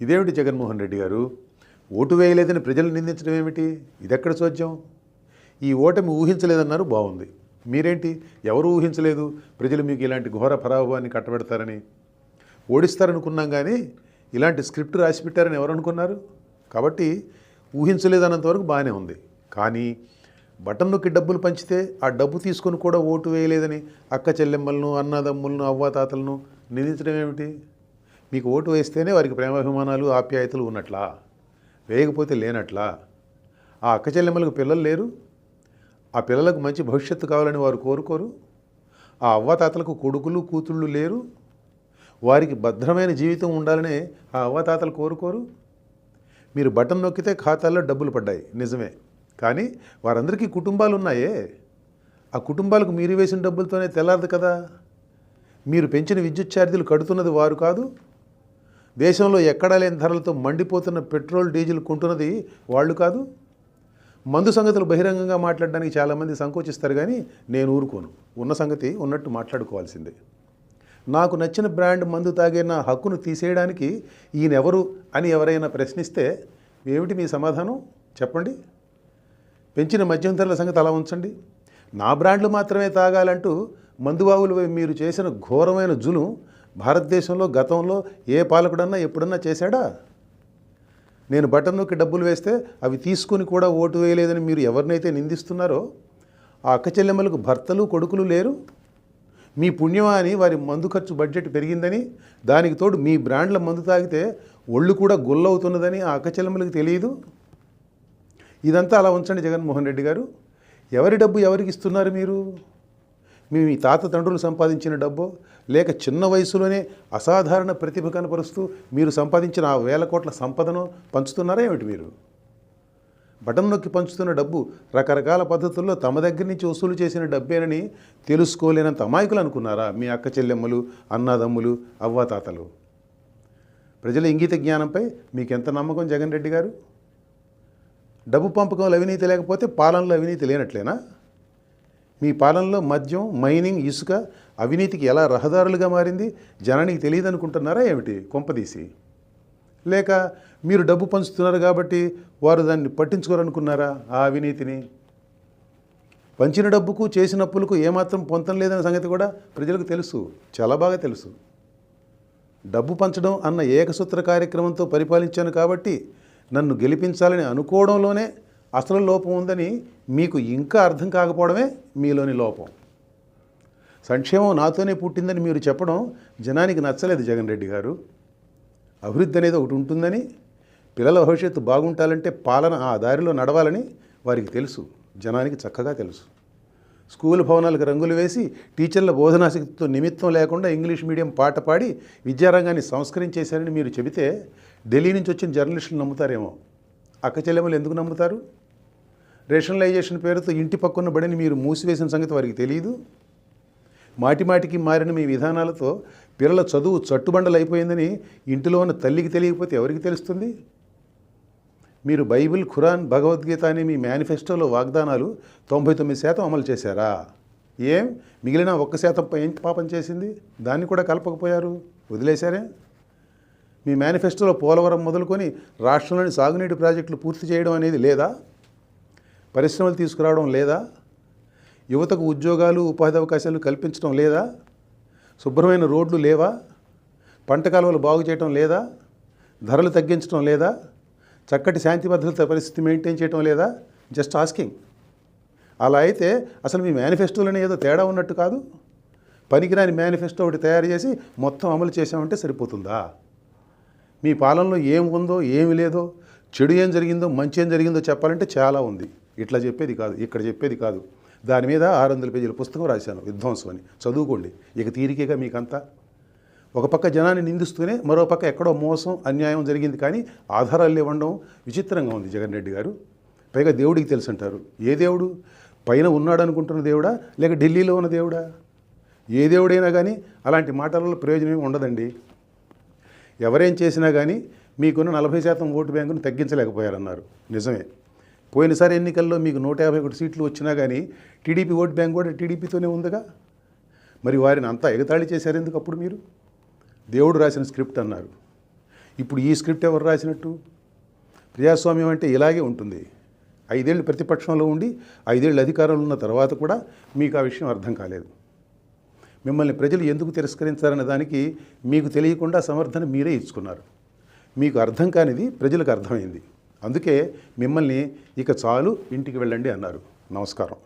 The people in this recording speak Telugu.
ఇదేమిటి జగన్మోహన్ రెడ్డి గారు, ఓటు వేయలేదని ప్రజలు నిందించడం ఏమిటి? ఇదెక్కడ చోద్యం? ఈ ఓటమి ఊహించలేదన్నారు, బాగుంది. మీరేంటి, ఎవరు ఊహించలేదు ప్రజలు మీకు ఇలాంటి ఘోర పరాభవాన్ని కట్టబెడతారని? ఓడిస్తారనుకున్నాం కానీ ఇలాంటి స్క్రిప్ట్ రాసి పెట్టారని ఎవరు అనుకున్నారు? కాబట్టి ఊహించలేదన్నంతవరకు బాగానే ఉంది. కానీ బటన్ నొక్కి డబ్బులు పంచితే ఆ డబ్బు తీసుకొని కూడా ఓటు వేయలేదని అక్క చెల్లెమ్మలను, అన్నదమ్ములను, అవ్వాతాతలను నిందించడం ఏమిటి? మీకు ఓటు వేస్తేనే వారికి ప్రేమాభిమానాలు, ఆప్యాయతలు ఉన్నట్లా? వేయకపోతే లేనట్లా? ఆ అక్క చెల్లెమ్మలకు పిల్లలు లేరు? ఆ పిల్లలకు మంచి భవిష్యత్తు కావాలని వారు కోరుకోరు? ఆ అవ్వాతాతలకు కొడుకులు, కూతుళ్ళు లేరు? వారికి భద్రమైన జీవితం ఉండాలనే ఆ అవ్వాతాతలు కోరుకోరు? మీరు బటన్ నొక్కితే ఖాతాల్లో డబ్బులు పడ్డాయి, నిజమే. కానీ వారందరికీ కుటుంబాలు ఉన్నాయే. ఆ కుటుంబాలకు మీరు వేసిన డబ్బులతోనే తెల్లారదు కదా. మీరు పెంచిన విద్యుత్ ఛార్జీలు కడుతున్నది వారు కాదు. దేశంలో ఎక్కడా లేని ధరలతో మండిపోతున్న పెట్రోల్, డీజిల్ కొంటున్నది వాళ్ళు కాదు. మందు సంగతులు బహిరంగంగా మాట్లాడడానికి చాలామంది సంకోచిస్తారు, కానీ నేను ఊరుకోను. ఉన్న సంగతి ఉన్నట్టు మాట్లాడుకోవాల్సిందే. నాకు నచ్చిన బ్రాండ్ మందు తాగే నా హక్కును తీసేయడానికి ఈయనెవరు అని ఎవరైనా ప్రశ్నిస్తే ఏమిటి మీ సమాధానం? చెప్పండి. పెంచిన మద్యం ధరల సంగతి అలా ఉంచండి. నా బ్రాండ్లు మాత్రమే తాగాలంటూ మందుబాబులు మీరు చేసిన ఘోరమైన జులుం భారతదేశంలో గతంలో ఏ పాలకుడన్నా ఎప్పుడన్నా చేశాడా? నేను బటన్ నొక్కి డబ్బులు వేస్తే అవి తీసుకుని కూడా ఓటు వేయలేదని మీరు ఎవరినైతే నిందిస్తున్నారో ఆ అక్క చెల్లెమ్మలకు భర్తలు, కొడుకులు లేరు? మీ పుణ్యమా అని వారి మందు ఖర్చు బడ్జెట్ పెరిగిందని, దానికి తోడు మీ బ్రాండ్ల మందు తాగితే ఒళ్ళు కూడా గుల్లవుతున్నదని ఆ అక్క చెల్లెమ్మలకు తెలియదు? ఇదంతా అలా ఉంచండి జగన్మోహన్ రెడ్డి గారు. ఎవరి డబ్బు ఎవరికి ఇస్తున్నారు మీరు? మీ తాత తండ్రులు సంపాదించిన డబ్బో, లేక చిన్న వయసులోనే అసాధారణ ప్రతిభ కనపరుస్తూ మీరు సంపాదించిన ఆ వేల కోట్ల సంపదను పంచుతున్నారా ఏమిటి మీరు? బటన్ నొక్కి పంచుతున్న డబ్బు రకరకాల పద్ధతుల్లో తమ దగ్గర నుంచి వసూలు చేసిన డబ్బేనని తెలుసుకోలేనంత అమాయకులు అనుకున్నారా మీ అక్క చెల్లెమ్మలు, అన్నదమ్ములు, అవ్వాతాతలు? ప్రజల ఇంగిత జ్ఞానంపై మీకెంత నమ్మకం జగన్ రెడ్డి గారు? డబ్బు పంపకంలో అవినీతి లేకపోతే పాలనలో అవినీతి లేనట్లేనా? మీ పాలనలో మద్యం, మైనింగ్, ఇసుక అవినీతికి ఎలా రహదారులుగా మారింది జనానికి తెలియదు అనుకుంటున్నారా ఏమిటి కొంపదీసి? లేక మీరు డబ్బు పంచుతున్నారు కాబట్టి వారు దాన్ని పట్టించుకోరనుకున్నారా ఆ అవినీతిని? పంచిన డబ్బుకు, చేసిన అప్పులకు ఏమాత్రం పొంతం లేదన్న సంగతి కూడా ప్రజలకు తెలుసు, చాలా బాగా తెలుసు. డబ్బు పంచడం అన్న ఏకసూత్ర కార్యక్రమంతో పరిపాలించాను కాబట్టి నన్ను గెలిపించాలని అనుకోవడంలోనే అసలు లోపం ఉందని మీకు ఇంకా అర్థం కాకపోవడమే మీలోని లోపం. సంక్షేమం నాతోనే పుట్టిందని మీరు చెప్పడం జనానికి నచ్చలేదు జగన్ రెడ్డి గారు. అభివృద్ధి అనేది ఒకటి ఉంటుందని, పిల్లల భవిష్యత్తు బాగుంటాలంటే పాలన ఆ దారిలో నడవాలని వారికి తెలుసు, జనానికి చక్కగా తెలుసు. స్కూల్ భవనాలకు రంగులు వేసి టీచర్ల బోధనాశక్తితో నిమిత్తం లేకుండా ఇంగ్లీష్ మీడియం పాట పాడి విద్యారంగాన్ని సంస్కరించేశారని మీరు చెబితే ఢిల్లీ నుంచి వచ్చిన జర్నలిస్టులు నమ్ముతారేమో. అక్క చెల్లెమ్మలు ఎందుకు నమ్ముతారు? రేషనలైజేషన్ పేరుతో ఇంటి పక్కన్న బడిని మీరు మూసివేసిన సంగతి వారికి తెలియదు. మాటిమాటికి మారిన మీ విధానాలతో పిల్లల చదువు చట్టుబండలు అయిపోయిందని ఇంటిలో ఉన్న తల్లికి తెలియకపోతే ఎవరికి తెలుస్తుంది? మీరు బైబిల్, ఖురాన్, భగవద్గీత అనే మీ మేనిఫెస్టోలో వాగ్దానాలు 99% అమలు చేశారా? ఏం మిగిలిన 1% ఏం పాపం చేసింది? దాన్ని కూడా కలపకపోయారు, వదిలేశారే? మీ మేనిఫెస్టోలో పోలవరం మొదలుకొని రాష్ట్రంలోని సాగునీటి ప్రాజెక్టులు పూర్తి చేయడం అనేది లేదా? పరిశ్రమలు తీసుకురావడం లేదా? యువతకు ఉద్యోగాలు, ఉపాధి అవకాశాలు కల్పించడం లేదా? శుభ్రమైన రోడ్లు లేవా? పంట కాలువలు బాగు చేయడం లేదా? ధరలు తగ్గించడం లేదా? చక్కటి శాంతి భద్రత పరిస్థితి మెయింటైన్ చేయడం లేదా? Just asking. అలా అయితే అసలు మీ మేనిఫెస్టోలోనే ఏదో తేడా ఉన్నట్టు కాదు. పనికిరాని మేనిఫెస్టో ఒకటి తయారు చేసి మొత్తం అమలు చేసామంటే సరిపోతుందా? మీ పాలనలో ఏం ఉందో, ఏమి లేదో, చెడు ఏం జరిగిందో, మంచి ఏం జరిగిందో చెప్పాలంటే చాలా ఉంది. ఇట్లా చెప్పేది కాదు, ఇక్కడ చెప్పేది కాదు. దాని మీద 600 పేజీల పుస్తకం రాశాను, విధ్వంసం అని. చదువుకోండి. ఇక తీరికేగా మీకంతా. ఒక పక్క జనాన్ని నిందిస్తూనే మరో పక్క ఎక్కడో మోసం, అన్యాయం జరిగింది కానీ ఆధారాలు ఇవ్వడం విచిత్రంగా ఉంది జగన్ రెడ్డి గారు. పైగా దేవుడికి తెలుసు అంటారు. ఏ దేవుడు? పైన ఉన్నాడు అనుకుంటున్న దేవుడా, లేక ఢిల్లీలో ఉన్న దేవుడా? ఏ దేవుడైనా కానీ అలాంటి మాటలలో ప్రయోజనం ఉండదండి. ఎవరేం చేసినా కానీ మీకున్న 40% ఓటు బ్యాంకును తగ్గించలేకపోయారన్నారు, నిజమే. పోయినసారి ఎన్నికల్లో మీకు 151 సీట్లు వచ్చినా కానీ టీడీపీ ఓటు బ్యాంక్ కూడా టీడీపీతోనే ఉందిగా. మరి వారిని అంతా ఎగతాళి చేశారు ఎందుకు అప్పుడు మీరు? దేవుడు రాసిన స్క్రిప్ట్ అన్నారు. ఇప్పుడు ఈ స్క్రిప్ట్ ఎవరు రాసినట్టు? ప్రజాస్వామ్యం అంటే ఇలాగే ఉంటుంది. 5 ఏళ్ళు ప్రతిపక్షంలో ఉండి 5 ఏళ్ళు అధికారంలో ఉన్న తర్వాత కూడా మీకు ఆ విషయం అర్థం కాలేదు. మిమ్మల్ని ప్రజలు ఎందుకు తిరస్కరించారనే దానికి మీకు తెలియకుండా సమర్థన మీరే ఇచ్చుకున్నారు. మీకు అర్థం కానిది ప్రజలకు అర్థమైంది. అందుకే మిమ్మల్ని ఇక చాలు ఇంటికి వెళ్ళండి అన్నారు. నమస్కారం.